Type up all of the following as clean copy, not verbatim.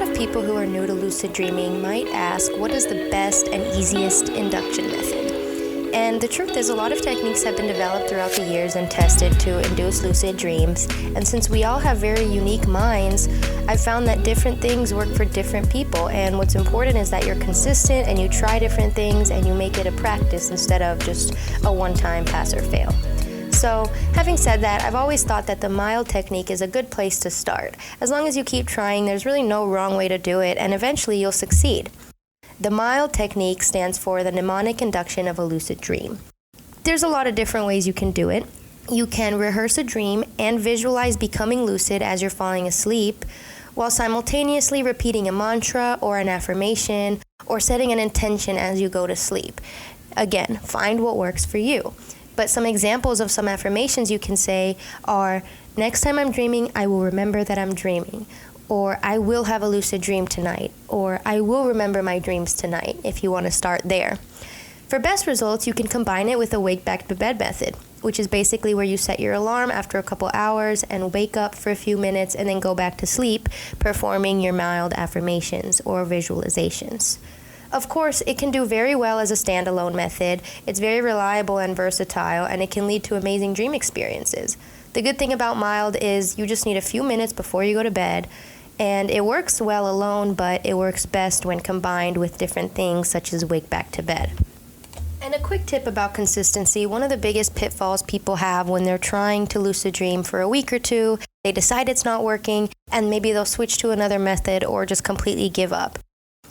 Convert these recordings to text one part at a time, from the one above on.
lot of people who are new to lucid dreaming might ask, what is the best and easiest induction method? And the truth is, a lot of techniques have been developed throughout the years and tested to induce lucid dreams. And since we all have very unique minds, I've found that different things work for different people. And what's important is that you're consistent and you try different things and you make it a practice instead of just a one-time pass or fail. So, having said that, I've always thought that the mild technique is a good place to start. As long as you keep trying, there's really no wrong way to do it, and eventually you'll succeed. The mild technique stands for the mnemonic induction of a lucid dream. There's a lot of different ways you can do it. You can rehearse a dream and visualize becoming lucid as you're falling asleep, while simultaneously repeating a mantra or an affirmation or setting an intention as you go to sleep. Again, find what works for you. But some examples of some affirmations you can say are, next time I'm dreaming, I will remember that I'm dreaming. Or I will have a lucid dream tonight. Or I will remember my dreams tonight, if you want to start there. For best results, you can combine it with a wake back to bed method, which is basically where you set your alarm after a couple hours and wake up for a few minutes and then go back to sleep, performing your mild affirmations or visualizations. Of course, it can do very well as a standalone method. It's very reliable and versatile, and it can lead to amazing dream experiences. The good thing about mild is you just need a few minutes before you go to bed, and it works well alone, but it works best when combined with different things such as wake back to bed. And a quick tip about consistency, one of the biggest pitfalls people have when they're trying to lucid dream for a week or two, they decide it's not working, and maybe they'll switch to another method or just completely give up.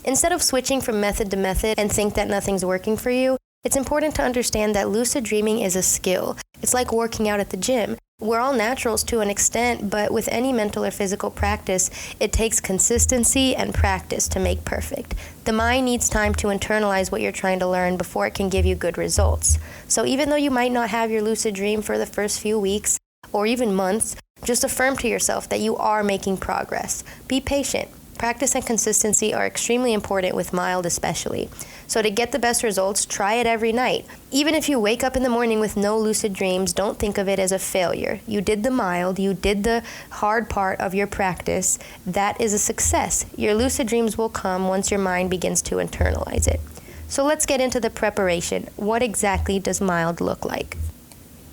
Instead of switching from method to method and think that nothing's working for you, it's important to understand that lucid dreaming is a skill. It's like working out at the gym. We're all naturals to an extent, but with any mental or physical practice, it takes consistency and practice to make perfect. The mind needs time to internalize what you're trying to learn before it can give you good results. So even though you might not have your lucid dream for the first few weeks or even months, just affirm to yourself that you are making progress. Be patient. Practice and consistency are extremely important with mild especially. So to get the best results, try it every night. Even if you wake up in the morning with no lucid dreams, don't think of it as a failure. You did the mild, you did the hard part of your practice. That is a success. Your lucid dreams will come once your mind begins to internalize it. So let's get into the preparation. What exactly does mild look like?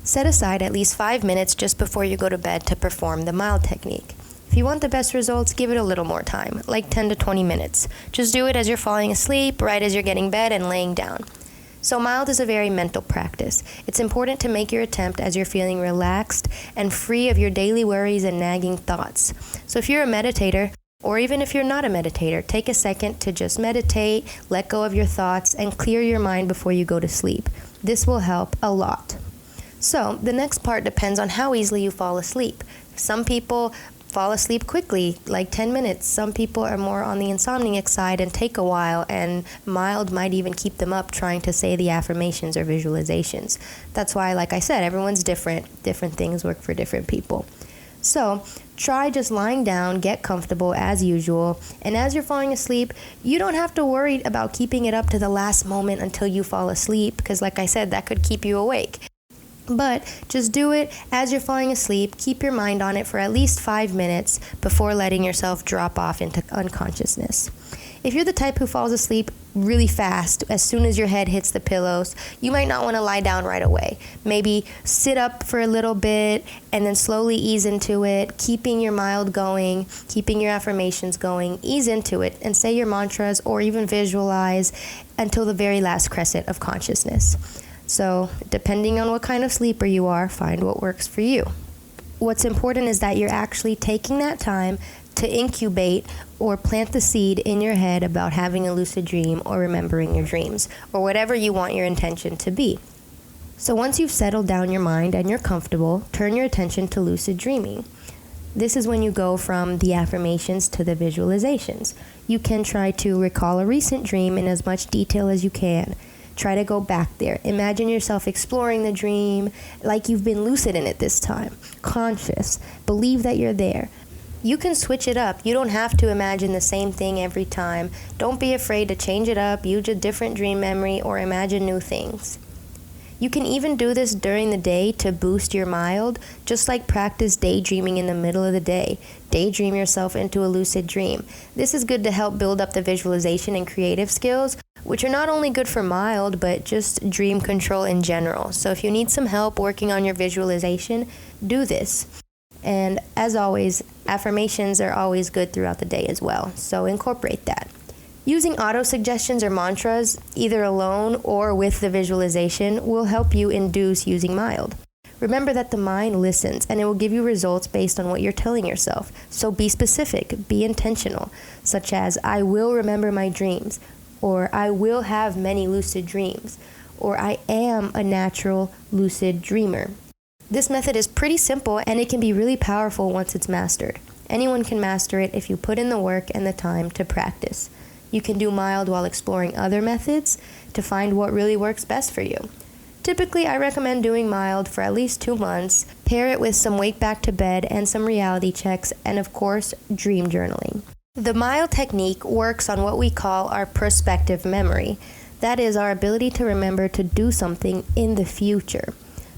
Set aside at least 5 minutes just before you go to bed to perform the mild technique. If you want the best results, give it a little more time, like 10 to 20 minutes. Just do it as you're falling asleep, right as you're getting bed and laying down. So mild is a very mental practice. It's important to make your attempt as you're feeling relaxed and free of your daily worries and nagging thoughts. So if you're a meditator, or even if you're not a meditator, take a second to just meditate, let go of your thoughts, and clear your mind before you go to sleep. This will help a lot. So the next part depends on how easily you fall asleep. Some people fall asleep quickly, like 10 minutes. Some people are more on the insomniac side and take a while, and mild might even keep them up trying to say the affirmations or visualizations. That's why, like I said, everyone's different. Different things work for different people. So try just lying down, get comfortable as usual, and as you're falling asleep, you don't have to worry about keeping it up to the last moment until you fall asleep, because like I said, that could keep you awake. But just do it as you're falling asleep. Keep your mind on it for at least 5 minutes before letting yourself drop off into unconsciousness. If you're the type who falls asleep really fast as soon as your head hits the pillows, you might not want to lie down right away. Maybe sit up for a little bit and then slowly ease into it, keeping your mild going, keeping your affirmations going. Ease into it and say your mantras or even visualize until the very last crescent of consciousness. So, depending on what kind of sleeper you are, find what works for you. What's important is that you're actually taking that time to incubate or plant the seed in your head about having a lucid dream or remembering your dreams, or whatever you want your intention to be. So once you've settled down your mind and you're comfortable, turn your attention to lucid dreaming. This is when you go from the affirmations to the visualizations. You can try to recall a recent dream in as much detail as you can. Try to go back there. Imagine yourself exploring the dream like you've been lucid in it this time. Conscious. Believe that you're there. You can switch it up. You don't have to imagine the same thing every time. Don't be afraid to change it up, use a different dream memory, or imagine new things. You can even do this during the day to boost your mild, just like practice daydreaming in the middle of the day. Daydream yourself into a lucid dream. This is good to help build up the visualization and creative skills, which are not only good for mild, but just dream control in general. So if you need some help working on your visualization, do this. And as always, affirmations are always good throughout the day as well, so incorporate that. Using auto-suggestions or mantras, either alone or with the visualization, will help you induce using mild. Remember that the mind listens, and it will give you results based on what you're telling yourself. So be specific, be intentional, such as, I will remember my dreams, or I will have many lucid dreams, or I am a natural lucid dreamer. This method is pretty simple, and it can be really powerful once it's mastered. Anyone can master it if you put in the work and the time to practice. You can do mild while exploring other methods to find what really works best for you. Typically, I recommend doing mild for at least 2 months, pair it with some wake back to bed and some reality checks, and of course, dream journaling. The mild technique works on what we call our prospective memory. That is our ability to remember to do something in the future.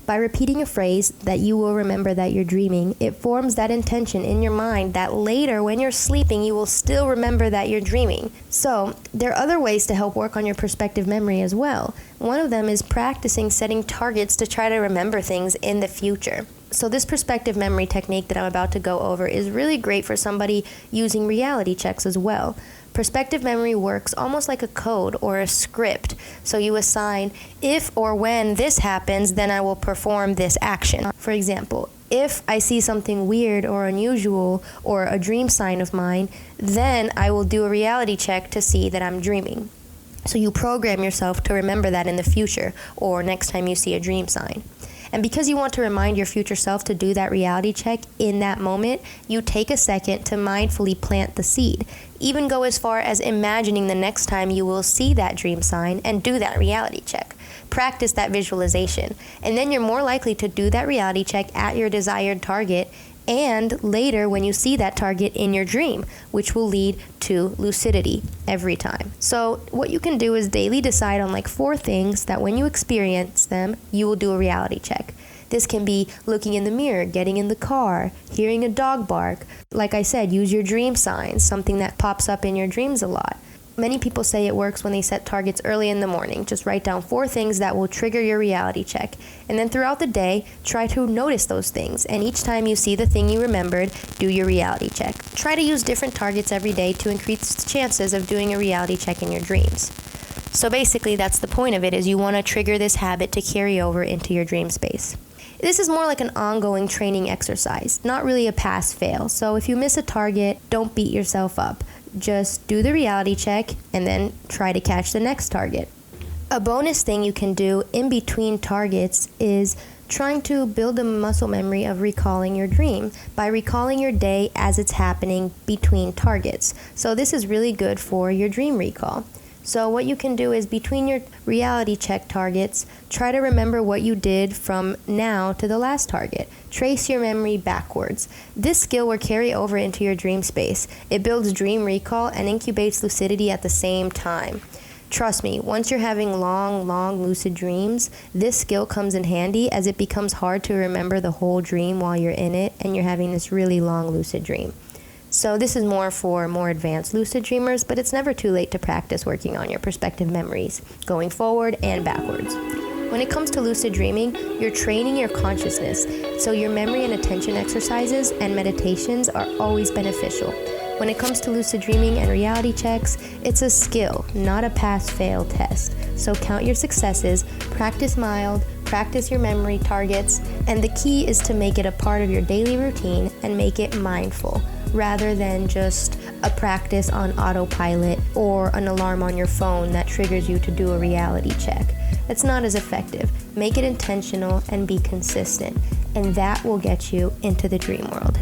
By repeating a phrase that you will remember that you're dreaming, it forms that intention in your mind that later when you're sleeping, you will still remember that you're dreaming. So there are other ways to help work on your prospective memory as well. One of them is practicing setting targets to try to remember things in the future. So this prospective memory technique that I'm about to go over is really great for somebody using reality checks as well. Prospective memory works almost like a code or a script. So you assign, if or when this happens, then I will perform this action. For example, if I see something weird or unusual or a dream sign of mine, then I will do a reality check to see that I'm dreaming. So you program yourself to remember that in the future or next time you see a dream sign. And because you want to remind your future self to do that reality check in that moment, you take a second to mindfully plant the seed. Even go as far as imagining the next time you will see that dream sign and do that reality check. Practice that visualization. And then you're more likely to do that reality check at your desired target and later when you see that target in your dream, which will lead to lucidity every time. So what you can do is daily decide on like 4 things that when you experience them, you will do a reality check. This can be looking in the mirror, getting in the car, hearing a dog bark. Like I said, use your dream signs, something that pops up in your dreams a lot. Many people say it works when they set targets early in the morning. Just write down 4 things that will trigger your reality check. And then throughout the day, try to notice those things. And each time you see the thing you remembered, do your reality check. Try to use different targets every day to increase the chances of doing a reality check in your dreams. So basically, that's the point of it, is you want to trigger this habit to carry over into your dream space. This is more like an ongoing training exercise, not really a pass-fail. So if you miss a target, don't beat yourself up. Just do the reality check and then try to catch the next target. A bonus thing you can do in between targets is trying to build a muscle memory of recalling your dream by recalling your day as it's happening between targets. So this is really good for your dream recall. So what you can do is between your reality check targets, try to remember what you did from now to the last target. Trace your memory backwards. This skill will carry over into your dream space. It builds dream recall and incubates lucidity at the same time. Trust me, once you're having long lucid dreams, this skill comes in handy as it becomes hard to remember the whole dream while you're in it and you're having this really long lucid dream. So this is more for more advanced lucid dreamers, but it's never too late to practice working on your prospective memories, going forward and backwards. When it comes to lucid dreaming, you're training your consciousness, so your memory and attention exercises and meditations are always beneficial. When it comes to lucid dreaming and reality checks, it's a skill, not a pass-fail test. So count your successes, practice mild, practice your memory targets, and the key is to make it a part of your daily routine and make it mindful, rather than just a practice on autopilot or an alarm on your phone that triggers you to do a reality check. It's not as effective. Make it intentional and be consistent, and that will get you into the dream world.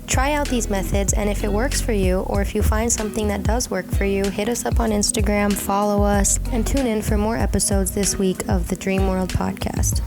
Try out these methods, and if it works for you, or if you find something that does work for you, hit us up on Instagram, follow us, and tune in for more episodes this week of the Dream World podcast.